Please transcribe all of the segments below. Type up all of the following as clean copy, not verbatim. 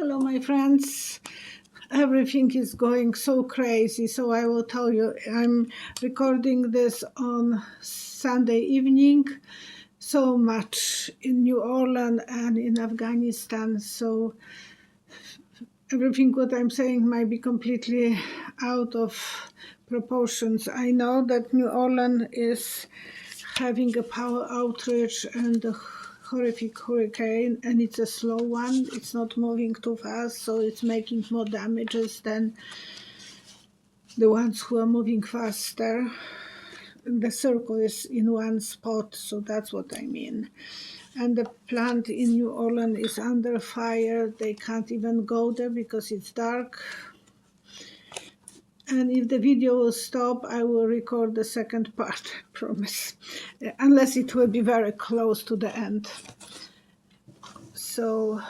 Hello, my friends. Everything is going so crazy, so I will tell you. I'm recording this on Sunday evening. So much in New Orleans and in Afghanistan, so everything what I'm saying might be completely out of proportions. I know that New Orleans is having a power outage and a horrific hurricane, and it's a slow one. It's not moving too fast, so it's making more damages than the ones who are moving faster. The circle is in one spot, so that's what I mean. And the plant in New Orleans is under fire. They can't even go there because it's dark. And if the video will stop, I will record the second part, I promise. Unless it will be very close to the end. So,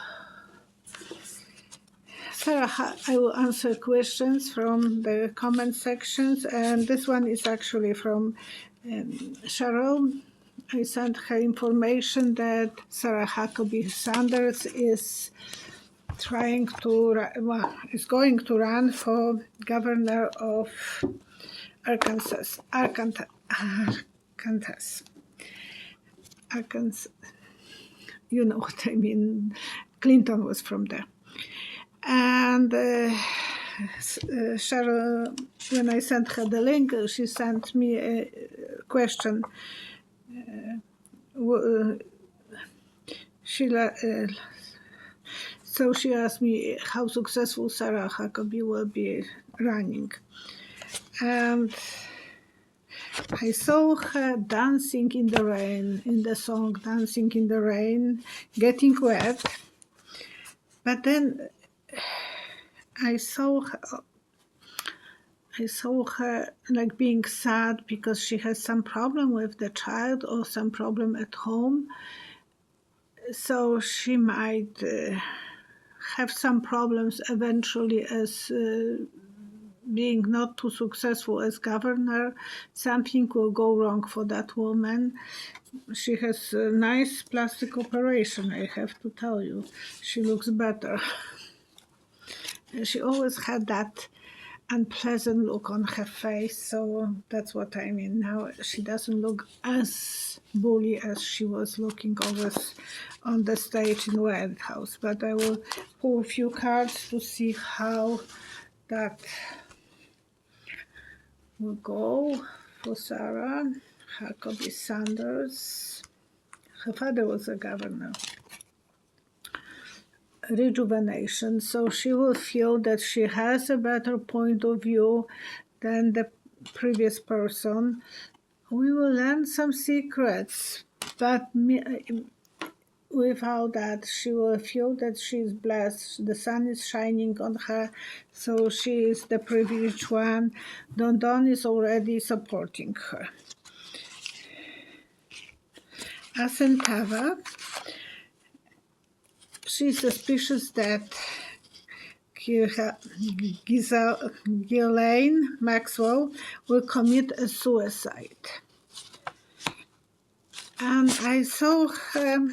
Sarah, I will answer questions from the comment sections. And this one is actually from Cheryl. I sent her information that Sarah Huckabee Sanders is is going to run for governor of Arkansas. You know what I mean. Clinton was from there. And Cheryl, when I sent her the link, she sent me a question. So she asked me how successful Sarah Huckabee will be running. And I saw her dancing in the rain, in the song Dancing in the Rain, getting wet. But then I saw her like being sad because she has some problem with the child or some problem at home. So she might have some problems eventually as being not too successful as governor. Something will go wrong for that woman. She has a nice plastic operation, I have to tell you. She looks better. She always had that unpleasant look on her face, so that's what I mean. Now she doesn't look as bully as she was looking always on the stage in White House. But I will pull a few cards to see how that will go for Sarah Huckabee Sanders. Her father was a governor. Rejuvenation, so she will feel that she has a better point of view than the previous person. We will learn some secrets, but without that, she will feel that she is blessed. The sun is shining on her, so she is the privileged one. Don is already supporting her. Asentava. She's suspicious that Ghislaine Maxwell will commit a suicide. And I saw her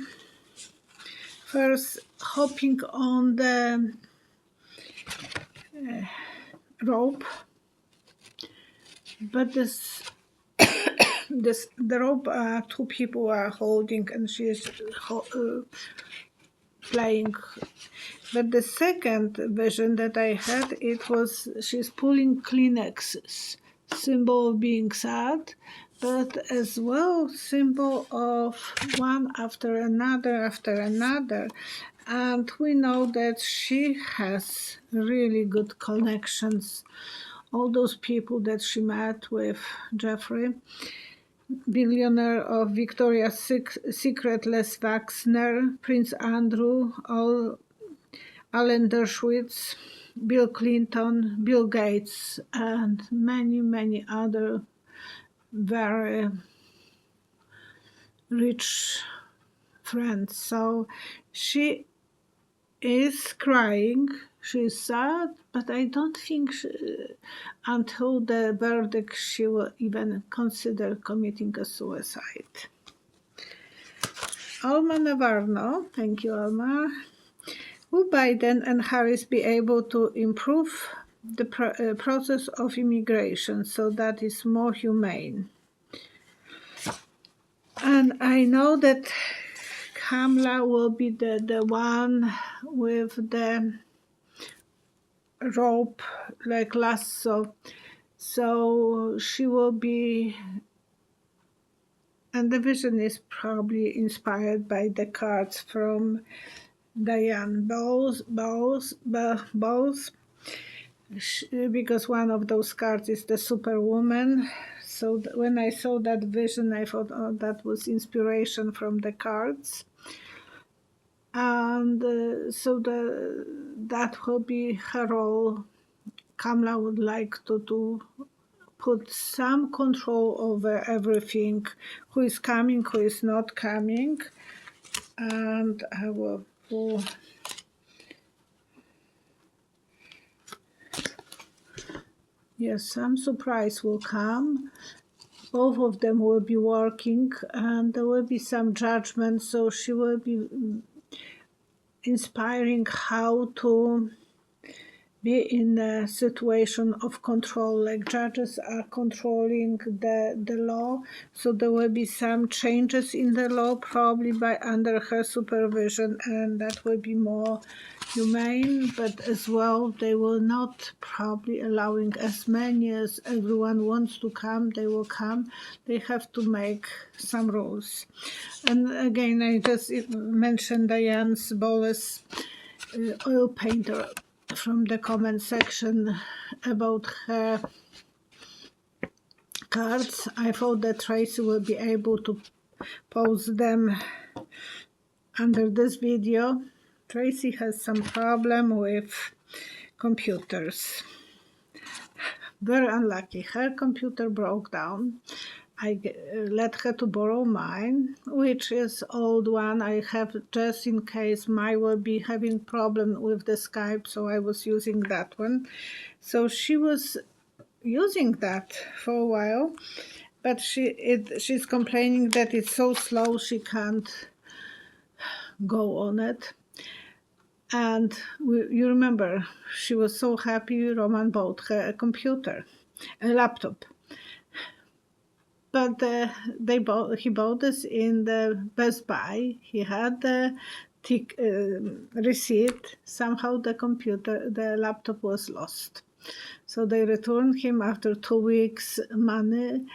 first hopping on the rope, but the rope two people are holding, and she is playing. But the second vision that I had, it was she's pulling Kleenexes, symbol of being sad, but as well symbol of one after another. And we know that she has really good connections. All those people that she met with Jeffrey, billionaire of Victoria's Secret, Les Wexner, Prince Andrew, Alan Dershowitz, Bill Clinton, Bill Gates, and many, many other very rich friends. So she is crying, she's sad, but I don't think until the verdict she will even consider committing a suicide. Alma Navarro, thank you, Alma. Will Biden and Harris be able to improve the process of immigration so that is more humane? And I know that Kamala will be the one with the rope like lasso, so she will be, and the vision is probably inspired by the cards from Diane Bowles, because one of those cards is the Superwoman. So when I saw that vision, I thought, oh, that was inspiration from the cards. And that will be her role. Kamala would like to put some control over everything, who is coming, who is not coming. And I will pull. Yes, some surprise will come. Both of them will be working, and there will be some judgment, so she will be inspiring how to be in a situation of control, like judges are controlling the law, so there will be some changes in the law probably by under her supervision, and that will be more humane, but as well they will not probably allowing as many as everyone wants to come, they will come. They have to make some rules. And again, I just mentioned Diane's Bowles oil painter from the comment section about her cards. I thought that Tracy will be able to post them under this video. Tracy has some problem with computers. Very unlucky. Her computer broke down. I let her to borrow mine, which is old one. I have just in case mine will be having problem with the Skype, so I was using that one. So she was using that for a while, but she's complaining that it's so slow she can't go on it. And you remember, she was so happy Roman bought her a computer, a laptop. But he bought this in the Best Buy. He had the receipt. Somehow the laptop was lost. So they returned him after 2 weeks money,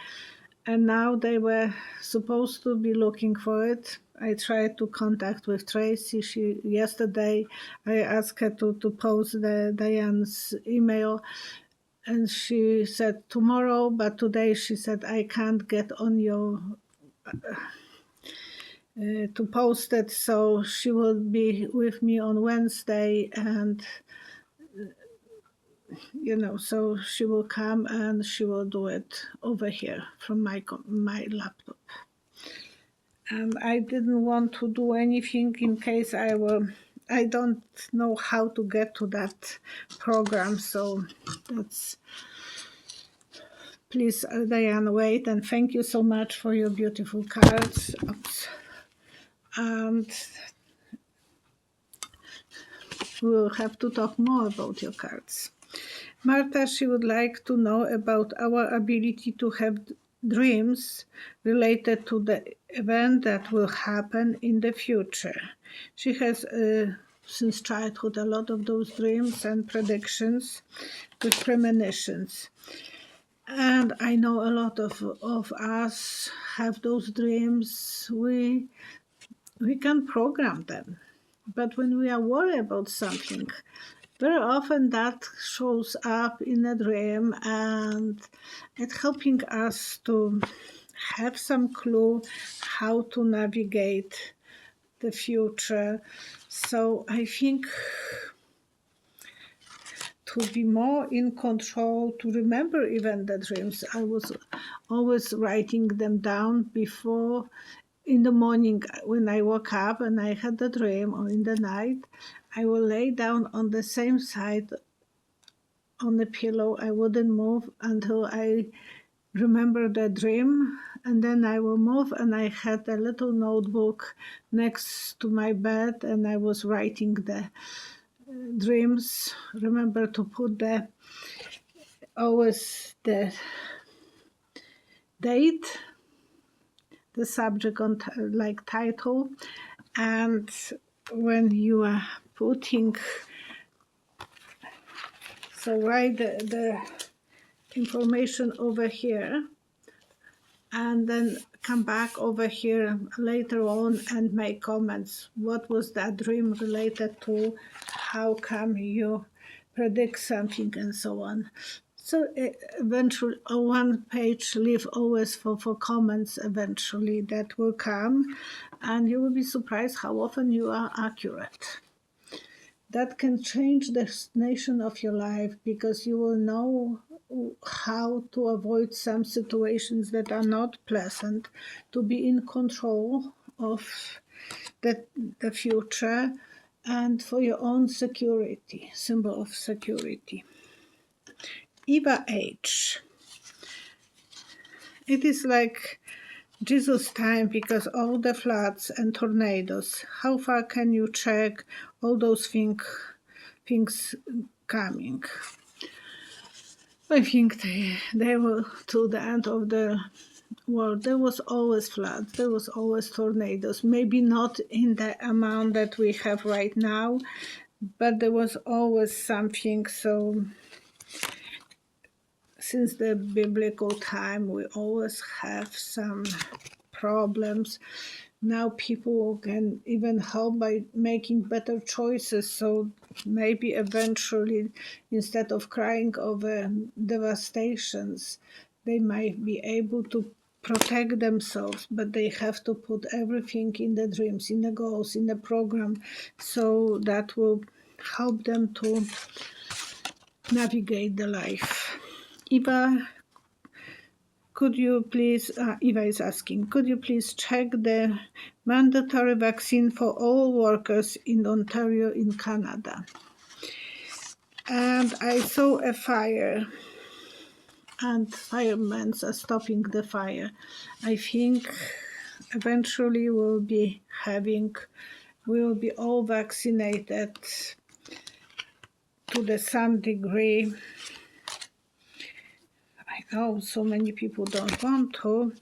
and now they were supposed to be looking for it. I tried to contact with Tracy. Yesterday I asked her to post Diane's email, and she said tomorrow, but today she said I can't get on your to post it, so she will be with me on Wednesday, and so she will come and she will do it over here from my laptop. And I didn't want to do anything in case I don't know how to get to that program, so that's, please, Diane, wait, and thank you so much for your beautiful cards. Oops. And we'll have to talk more about your cards. Martha, she would like to know about our ability to have dreams related to the event that will happen in the future. She has, since childhood, a lot of those dreams and predictions with premonitions. And I know a lot of us have those dreams. We can program them. But when we are worried about something, very often that shows up in a dream, and it's helping us to have some clue how to navigate the future. So I think to be more in control, to remember even the dreams, I was always writing them down before. In the morning when I woke up and I had the dream, or in the night, I will lay down on the same side on the pillow. I wouldn't move until I remember the dream, and then I will move. And I had a little notebook next to my bed, and I was writing dreams, remember to put always the date, the subject on like title, and when you are putting, so write the information over here, and then come back over here later on and make comments. What was that dream related to? How come you predict something and so on? So eventually, one page leave always for comments eventually that will come, and you will be surprised how often you are accurate. That can change the destination of your life, because you will know how to avoid some situations that are not pleasant, to be in control of the future, and for your own security, symbol of security. Eva H. It is like Jesus' time, because all the floods and tornadoes, how far can you check all those things coming? I think they will to the end of the world. There was always floods, there was always tornadoes, maybe not in the amount that we have right now, but there was always something. So since the biblical time, we always have some problems. Now people can even help by making better choices. So maybe eventually, instead of crying over devastations, they might be able to protect themselves, but they have to put everything in the dreams, in the goals, in the program, so that will help them to navigate the life. Eva, could you please, Eva is asking, could you please check the mandatory vaccine for all workers in Ontario in Canada? And I saw a fire, and firemen are stopping the fire. I think eventually we'll be all vaccinated to some degree. I know so many people don't want to,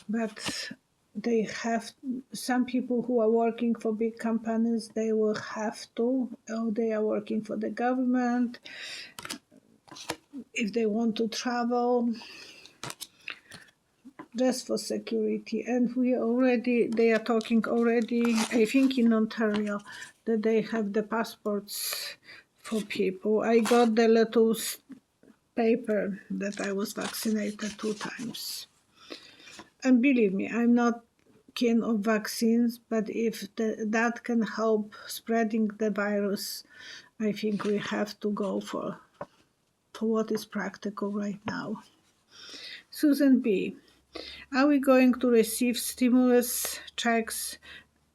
but they have, some people who are working for big companies, they will have to, or they are working for the government, if they want to travel, just for security. And they are talking already, I think in Ontario, that they have the passports for people. I got the little paper that I was vaccinated 2 times. And believe me, I'm not keen of vaccines, but if that can help spreading the virus, I think we have to go for what is practical right now. Susan B. Are we going to receive stimulus checks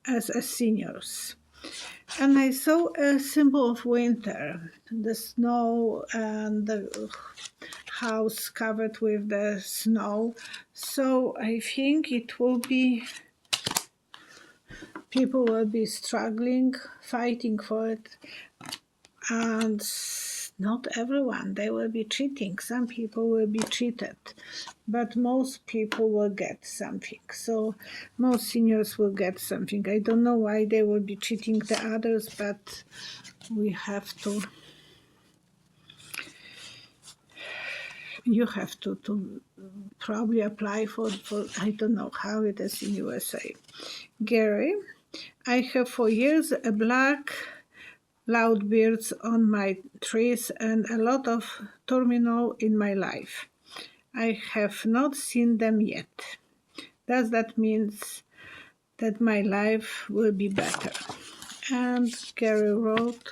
as seniors? And I saw a symbol of winter, the snow and the house covered with the snow. So I think people will be struggling, fighting for it, and not everyone, they will be cheating. Some people will be cheated, but most people will get something. So most seniors will get something. I don't know why they will be cheating the others, but we have to, you have to probably apply for, I don't know how it is in USA. Gary, I have for years a black loudbeards on my trees and a lot of terminal in my life. I have not seen them yet. Does that mean that my life will be better? And Gary wrote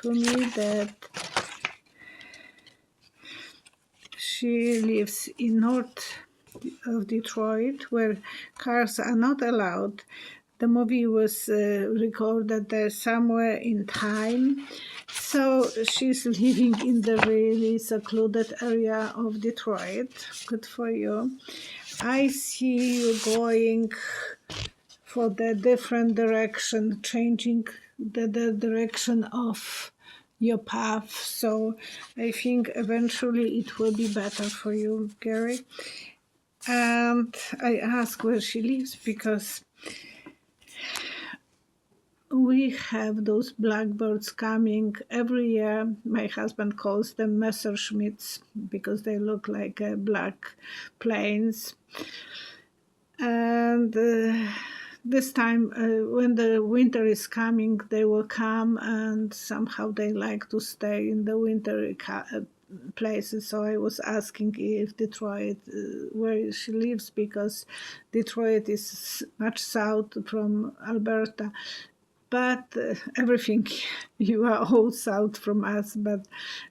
to me that she lives in north of Detroit, where cars are not allowed. The movie was recorded there somewhere in time. So she's living in the really secluded area of Detroit. Good for you. I see you going for the different direction, changing the direction of your path. So I think eventually it will be better for you, Gary. And I ask where she lives because we have those blackbirds coming every year. My husband calls them Messerschmitts because they look like black planes. And this time, when the winter is coming, they will come, and somehow they like to stay in the winter places. So I was asking if Detroit, where she lives, because Detroit is much south from Alberta. But everything, you are all south from us. But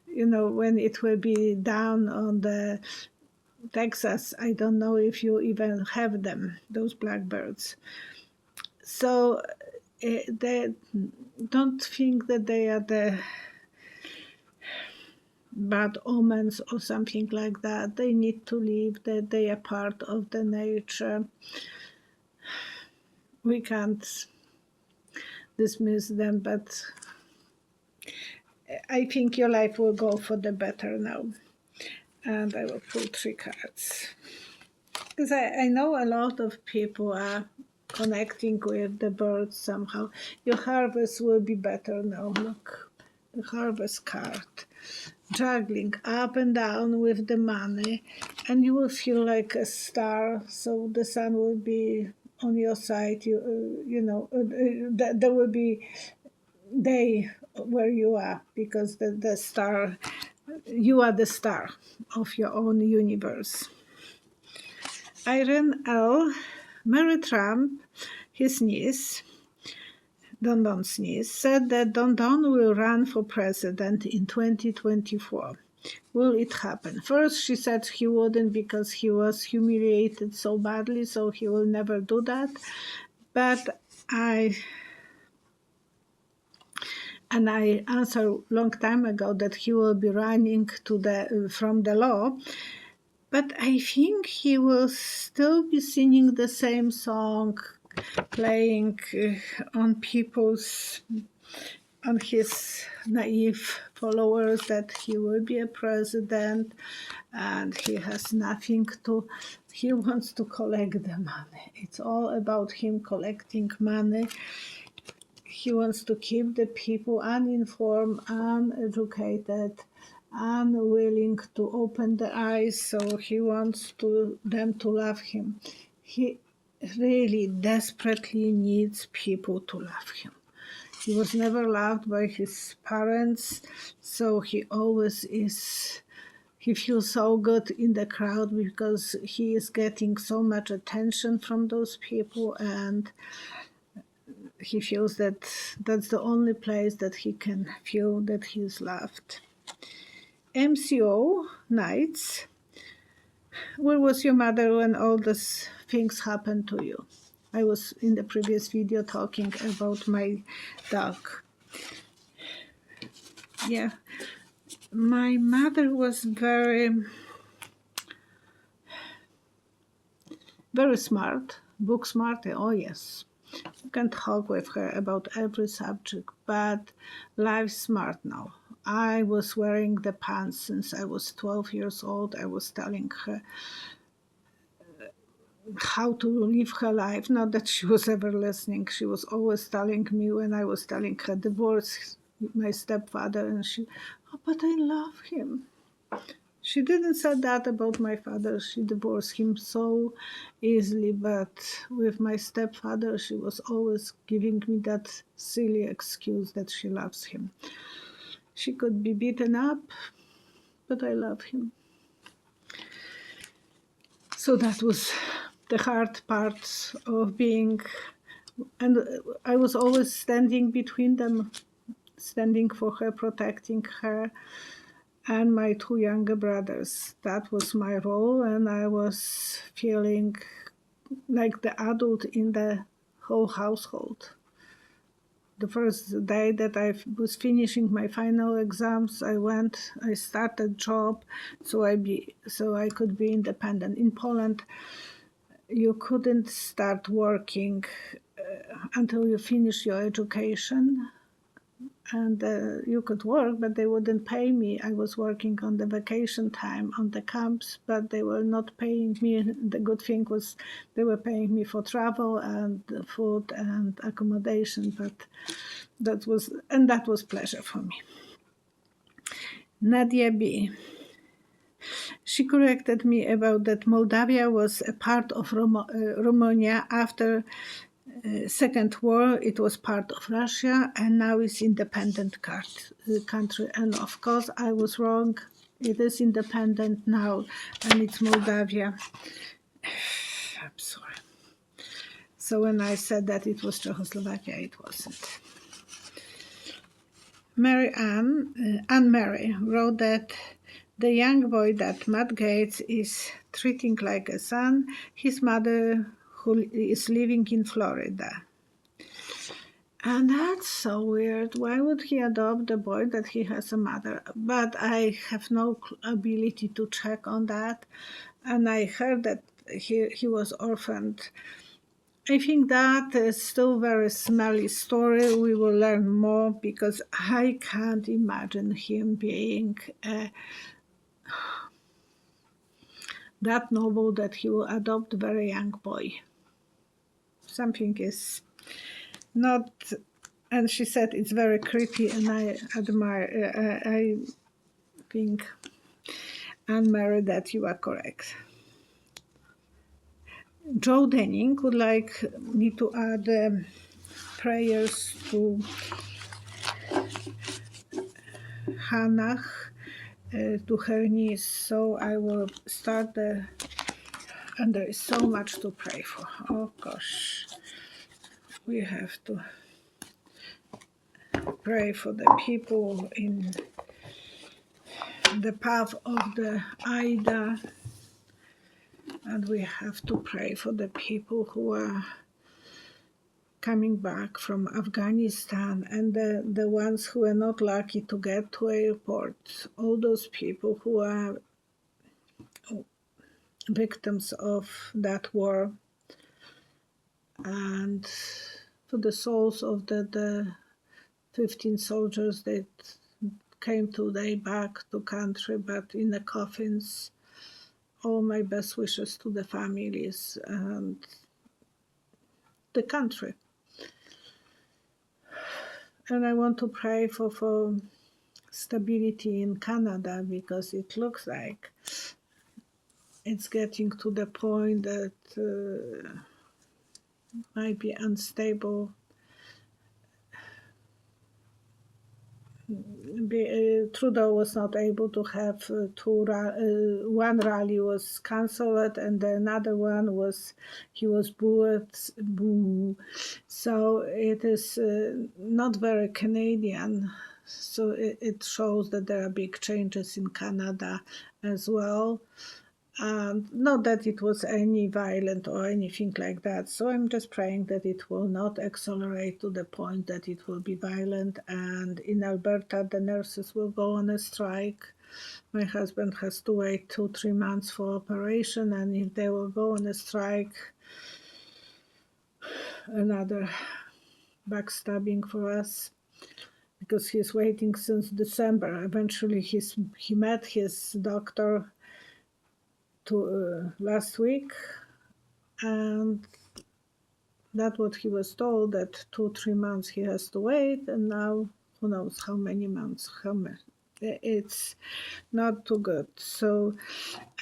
when it will be down on the Texas, I don't know if you even have them, those blackbirds. So they don't think that they are the bad omens or something like that. They need to live, that they are part of the nature. We can't dismiss them, but I think your life will go for the better now. And I will pull 3 cards. Because I know a lot of people are connecting with the birds somehow. Your harvest will be better now. Look, the harvest card. Juggling up and down with the money, and you will feel like a star. So the sun will be on your side. There will be day where you are, because the star, you are the star of your own universe. Irene L. Mary Trump, his niece, Don Don's niece, said that Don Don will run for president in 2024. Will it happen? First, she said he wouldn't because he was humiliated so badly, so he will never do that. But I answered long time ago that he will be running from the law. But I think he will still be singing the same song, playing on his naive followers that he will be a president, and he has nothing to. He wants to collect the money. It's all about him collecting money. He wants to keep the people uninformed, uneducated, unwilling to open the eyes, so he wants them to love him. He really desperately needs people to love him. He was never loved by his parents, so he always is. He feels so good in the crowd because he is getting so much attention from those people, and he feels that that's the only place that he can feel that he is loved. MCO Nights, where was your mother when all these things happened to you? I was in the previous video talking about my dog. Yeah, my mother was very, very smart, book smart. Oh yes, you can talk with her about every subject, but life smart now. I was wearing the pants since I was 12 years old. I was telling her how to live her life. Not that she was ever listening. She was always telling me when I was telling her divorce my stepfather, and she, oh, but I love him. She didn't say that about my father. She divorced him so easily, but with my stepfather, she was always giving me that silly excuse that she loves him. She could be beaten up, but I love him. So that was the hard part of being, and I was always standing between them, standing for her, protecting her, and my 2 younger brothers. That was my role, and I was feeling like the adult in the whole household. The first day that I was finishing my final exams, I started job, so I could be independent. In Poland, you couldn't start working until you finish your education. and you could work, but they wouldn't pay me. I was working on the vacation time on the camps, but they were not paying me. The good thing was they were paying me for travel and food and accommodation, but that was pleasure for me. Nadia B. She corrected me about that Moldavia was a part of Romania after Second War. It was part of Russia and now it's independent country. And of course, I was wrong. It is independent now, and it's Moldavia. I'm sorry. So when I said that it was Czechoslovakia, it wasn't. Anne Mary wrote that the young boy that Matt Gates is treating like a son, his mother who is living in Florida. And that's so weird. Why would he adopt a boy that he has a mother? But I have no ability to check on that. And I heard that he was orphaned. I think that is still a very smelly story. We will learn more because I can't imagine him being that noble that he will adopt a very young boy. Something is not, and she said it's very creepy, and I admire, I think, Anne-Marie, that you are correct. Joe Denning would like me to add prayers to Hannah, to her niece, so I will start and there is so much to pray for. Oh gosh, we have to pray for the people in the path of the Ida, and we have to pray for the people who are coming back from Afghanistan and the ones who are not lucky to get to airports, all those people who are victims of that war, and for the souls of the 15 soldiers that came today back to country but in the coffins. All my best wishes to the families and the country. And I want to pray for stability in Canada, because it looks like it's getting to the point that might be unstable. Trudeau was not able to have one rally was cancelled and another one was he was booed. Boo. So it is not very Canadian. So it shows that there are big changes in Canada as well. And not that it was any violent or anything like that. So I'm just praying that it will not accelerate to the point that it will be violent. And in Alberta, the nurses will go on a strike. My husband has to wait 2-3 months for operation. And if they will go on a strike, another backstabbing for us, because he's waiting since December. Eventually he met his doctor last week, and that's what he was told, that 2-3 months he has to wait, and now who knows how many months. It's not too good. So,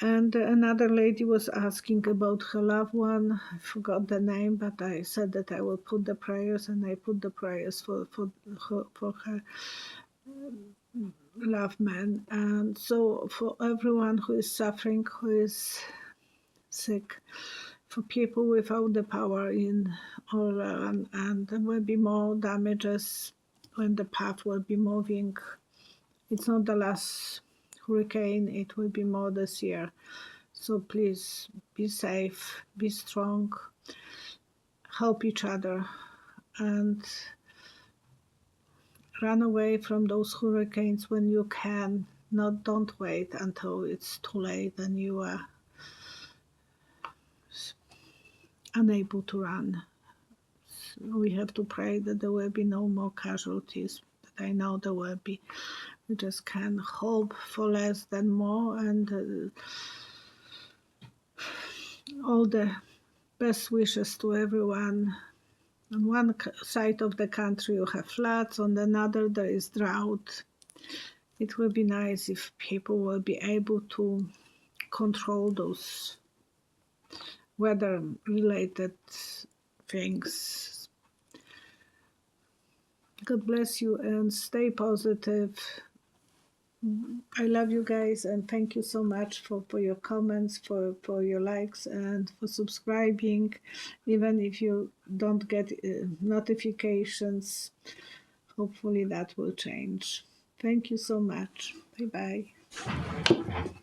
and another lady was asking about her loved one. I forgot the name, but I said that I will put the prayers, and I put the prayers for her loved man. And so for everyone who is suffering, who is sick, for people without the power in all, and there will be more damages when the path will be moving. It's not the last hurricane, it will be more this year. So please be safe, be strong, help each other, and run away from those hurricanes when you can. Don't wait until it's too late and you are unable to run. So we have to pray that there will be no more casualties. but I know there will be. We just can hope for less than more, and all the best wishes to everyone. On one side of the country you have floods, on another there is drought. It will be nice if people will be able to control those weather related things. God bless you and stay positive. I love you guys and thank you so much for your comments, for your likes, and for subscribing. Even if you don't get notifications, hopefully that will change. Thank you so much. Bye bye.